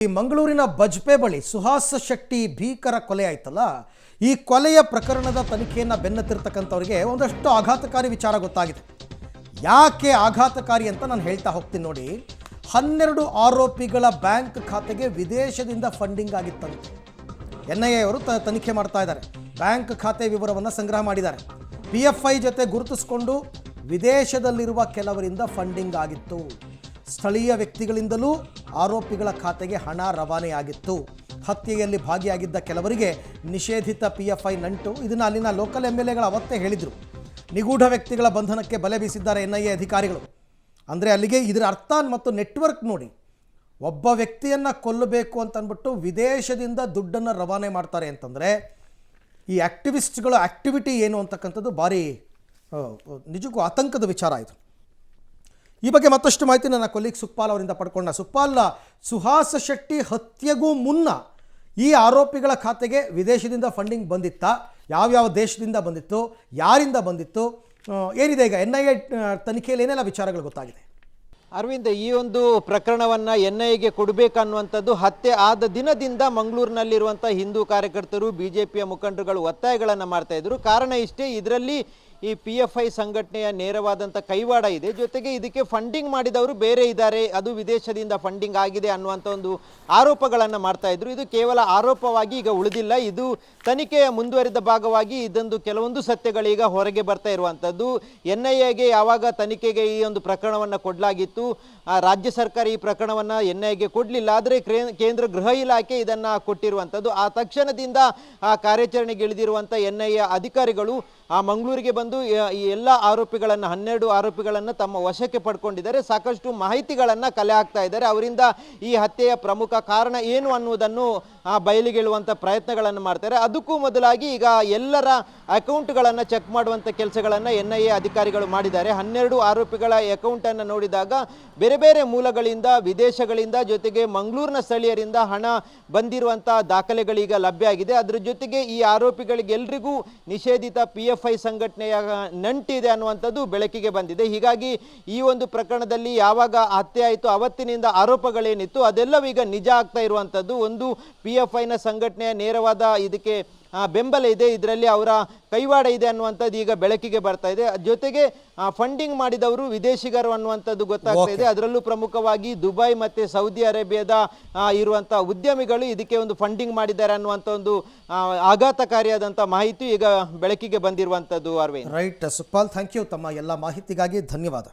ಈ ಮಂಗಳೂರಿನ ಬಜ್ಪೆ ಬಳಿ ಸುಹಾಸ್ ಶೆಟ್ಟಿ ಭೀಕರ ಕೊಲೆ ಆಯ್ತಲ್ಲ, ಈ ಕೊಲೆಯ ಪ್ರಕರಣದ ತನಿಖೆಯನ್ನು ಬೆನ್ನತ್ತಿರ್ತಕ್ಕಂಥವರಿಗೆ ಒಂದಷ್ಟು ಆಘಾತಕಾರಿ ವಿಚಾರ ಗೊತ್ತಾಗಿದೆ. ಯಾಕೆ ಆಘಾತಕಾರಿ ಅಂತ ನಾನು ಹೇಳ್ತಾ ಹೋಗ್ತೀನಿ ನೋಡಿ. 12 ಆರೋಪಿಗಳ ಬ್ಯಾಂಕ್ ಖಾತೆಗೆ ವಿದೇಶದಿಂದ ಫಂಡಿಂಗ್ ಆಗಿತ್ತಂತೆ. NIA ಅವರು ತನಿಖೆ ಮಾಡ್ತಾ ಇದ್ದಾರೆ. ಬ್ಯಾಂಕ್ ಖಾತೆ ವಿವರವನ್ನು ಸಂಗ್ರಹ ಮಾಡಿದ್ದಾರೆ. PFI ಜೊತೆ ಗುರುತಿಸಿಕೊಂಡು ವಿದೇಶದಲ್ಲಿರುವ ಕೆಲವರಿಂದ ಫಂಡಿಂಗ್ ಆಗಿತ್ತು. ಸ್ಥಳೀಯ ವ್ಯಕ್ತಿಗಳಿಂದಲೂ ಆರೋಪಿಗಳ ಖಾತೆಗೆ ಹಣ ರವಾನೆಯಾಗಿತ್ತು. ಹತ್ಯೆಯಲ್ಲಿ ಭಾಗಿಯಾಗಿದ್ದ ಕೆಲವರಿಗೆ ನಿಷೇಧಿತ PFI ನಂಟು. ಇದನ್ನು ಅಲ್ಲಿನ ಲೋಕಲ್ MLAಗಳು ಅವತ್ತೇ ಹೇಳಿದರು. ನಿಗೂಢ ವ್ಯಕ್ತಿಗಳ ಬಂಧನಕ್ಕೆ ಬಲೆ ಬೀಸಿದ್ದಾರೆ NIA ಅಧಿಕಾರಿಗಳು. ಅಂದರೆ ಅಲ್ಲಿಗೆ ಇದರ ಅರ್ಥ ಮತ್ತು ನೆಟ್ವರ್ಕ್ ನೋಡಿ. ಒಬ್ಬ ವ್ಯಕ್ತಿಯನ್ನು ಕೊಲ್ಲಬೇಕು ಅಂತಂದ್ಬಿಟ್ಟು ವಿದೇಶದಿಂದ ದುಡ್ಡನ್ನು ರವಾನೆ ಮಾಡ್ತಾರೆ ಅಂತಂದರೆ ಈ ಆ್ಯಕ್ಟಿವಿಸ್ಟ್ಗಳ ಆ್ಯಕ್ಟಿವಿಟಿ ಏನು ಅಂತಕ್ಕಂಥದ್ದು ಭಾರಿ ನಿಜಕ್ಕೂ ಆತಂಕದ ವಿಚಾರ ಇದು. ಈ ಬಗ್ಗೆ ಮತ್ತಷ್ಟು ಮಾಹಿತಿ ನನ್ನ ಕೊಲೀಗ್ ಸುಕ್ಪಾಲ್ ಅವರಿಂದ ಪಡ್ಕೊಂಡ. ಸುಕ್ಪಾಲ್, ಸುಹಾಸ್ ಶೆಟ್ಟಿ ಹತ್ಯೆಗೂ ಮುನ್ನ ಈ ಆರೋಪಿಗಳ ಖಾತೆಗೆ ವಿದೇಶದಿಂದ ಫಂಡಿಂಗ್ ಬಂದಿತ್ತಾ? ಯಾವ್ಯಾವ ದೇಶದಿಂದ ಬಂದಿತ್ತು? ಯಾರಿಂದ ಬಂದಿತ್ತು? ಏನಿದೆ ಈಗ NIA ತನಿಖೆಯಲ್ಲಿ ಏನೆಲ್ಲ ವಿಚಾರಗಳು ಗೊತ್ತಾಗಿದೆ? ಅರವಿಂದ್, ಈ ಒಂದು ಪ್ರಕರಣವನ್ನು NIAಗೆ ಕೊಡಬೇಕನ್ನುವಂಥದ್ದು ಹತ್ಯೆ ಆದ ದಿನದಿಂದ ಮಂಗಳೂರಿನಲ್ಲಿರುವಂಥ ಹಿಂದೂ ಕಾರ್ಯಕರ್ತರು, BJPಯ ಮುಖಂಡರುಗಳು ಒತ್ತಾಯಗಳನ್ನು ಮಾಡ್ತಾ ಇದ್ರು. ಕಾರಣ ಇಷ್ಟೇ, ಇದರಲ್ಲಿ ಈ PFI ಸಂಘಟನೆಯ ನೇರವಾದಂಥ ಕೈವಾಡ ಇದೆ. ಜೊತೆಗೆ ಇದಕ್ಕೆ ಫಂಡಿಂಗ್ ಮಾಡಿದವರು ಬೇರೆ ಇದ್ದಾರೆ, ಅದು ವಿದೇಶದಿಂದ ಫಂಡಿಂಗ್ ಆಗಿದೆ ಅನ್ನುವಂಥ ಒಂದು ಆರೋಪಗಳನ್ನು ಮಾಡ್ತಾ ಇದ್ರು. ಇದು ಕೇವಲ ಆರೋಪವಾಗಿ ಈಗ ಉಳಿದಿಲ್ಲ. ಇದು ತನಿಖೆಯ ಮುಂದುವರಿದ ಭಾಗವಾಗಿ ಇದೊಂದು ಕೆಲವೊಂದು ಸತ್ಯಗಳೀಗ ಹೊರಗೆ ಬರ್ತಾ ಇರುವಂಥದ್ದು. NIAಗೆ ಯಾವಾಗ ತನಿಖೆಗೆ ಈ ಒಂದು ಪ್ರಕರಣವನ್ನು ಕೊಡಲಾಗಿತ್ತು, ರಾಜ್ಯ ಸರ್ಕಾರ ಈ ಪ್ರಕರಣವನ್ನು NIAಗೆ ಕೊಡಲಿಲ್ಲ. ಆದರೆ ಕೇಂದ್ರ ಗೃಹ ಇಲಾಖೆ ಇದನ್ನು ಕೊಟ್ಟಿರುವಂಥದ್ದು. ಆ ತಕ್ಷಣದಿಂದ ಕಾರ್ಯಾಚರಣೆಗೆ ಇಳಿದಿರುವಂಥ NIA ಅಧಿಕಾರಿಗಳು ಮಂಗಳೂರಿಗೆ ಬಂದು ಈ ಎಲ್ಲ ಆರೋಪಿಗಳನ್ನು 12 ಆರೋಪಿಗಳನ್ನು ತಮ್ಮ ವಶಕ್ಕೆ ಪಡ್ಕೊಂಡಿದ್ದಾರೆ. ಸಾಕಷ್ಟು ಮಾಹಿತಿಗಳನ್ನು ಕಲೆ ಹಾಕ್ತಾ ಇದ್ದಾರೆ. ಅವರಿಂದ ಈ ಹತ್ಯೆಯ ಪ್ರಮುಖ ಕಾರಣ ಏನು ಅನ್ನುವುದನ್ನು ಬಯಲಿಗೆಳುವಂಥ ಪ್ರಯತ್ನಗಳನ್ನು ಮಾಡ್ತಾರೆ. ಅದಕ್ಕೂ ಮೊದಲಾಗಿ ಈಗ ಎಲ್ಲರ ಅಕೌಂಟ್ಗಳನ್ನು ಚೆಕ್ ಮಾಡುವಂಥ ಕೆಲಸಗಳನ್ನು NIA ಅಧಿಕಾರಿಗಳು ಮಾಡಿದ್ದಾರೆ. 12 ಆರೋಪಿಗಳ ಅಕೌಂಟನ್ನು ನೋಡಿದಾಗ ಬೇರೆ ಬೇರೆ ಮೂಲಗಳಿಂದ, ವಿದೇಶಗಳಿಂದ, ಜೊತೆಗೆ ಮಂಗಳೂರಿನ ಸ್ಥಳೀಯರಿಂದ ಹಣ ಬಂದಿರುವಂಥ ದಾಖಲೆಗಳೀಗ ಲಭ್ಯ ಆಗಿದೆ. ಅದರ ಜೊತೆಗೆ ಈ ಆರೋಪಿಗಳಿಗೆಲ್ಲರಿಗೂ ನಿಷೇಧಿತ PFI ಸಂಘಟನೆಯ ನಂಟಿದೆ ಅನ್ನುವಂಥದ್ದು ಬೆಳಕಿಗೆ ಬಂದಿದೆ. ಹೀಗಾಗಿ ಈ ಒಂದು ಪ್ರಕರಣದಲ್ಲಿ ಯಾವಾಗ ಹತ್ಯೆ ಆಯಿತು ಅವತ್ತಿನಿಂದ ಆರೋಪಗಳೇನಿತ್ತು ಅದೆಲ್ಲವೂ ಈಗ ನಿಜ ಆಗ್ತಾ ಇರುವಂಥದ್ದು. ಒಂದು PFIನ ಸಂಘಟನೆಯ ನೇರವಾದ ಇದಕ್ಕೆ ಬೆಂಬಲ ಇದೆ, ಇದರಲ್ಲಿ ಅವರ ಕೈವಾಡ ಇದೆ ಅನ್ನುವಂಥದ್ದು ಈಗ ಬೆಳಕಿಗೆ ಬರ್ತಾ ಇದೆ. ಜೊತೆಗೆ ಫಂಡಿಂಗ್ ಮಾಡಿದವರು ವಿದೇಶಿಗರು ಅನ್ನುವಂಥದ್ದು ಗೊತ್ತಾಗ್ತಾ ಇದೆ. ಅದರಲ್ಲೂ ಪ್ರಮುಖವಾಗಿ ದುಬೈ ಮತ್ತು ಸೌದಿ ಅರೇಬಿಯಾದ ಇರುವಂಥ ಉದ್ಯಮಿಗಳು ಇದಕ್ಕೆ ಒಂದು ಫಂಡಿಂಗ್ ಮಾಡಿದ್ದಾರೆ ಅನ್ನುವಂಥ ಒಂದು ಆಘಾತಕಾರಿಯಾದಂಥ ಮಾಹಿತಿ ಈಗ ಬೆಳಕಿಗೆ ಬಂದಿರುವಂಥದ್ದು. Arvind, right Sukhpal, thank you. ತಮ್ಮ ಎಲ್ಲ ಮಾಹಿತಿಗಾಗಿ ಧನ್ಯವಾದ.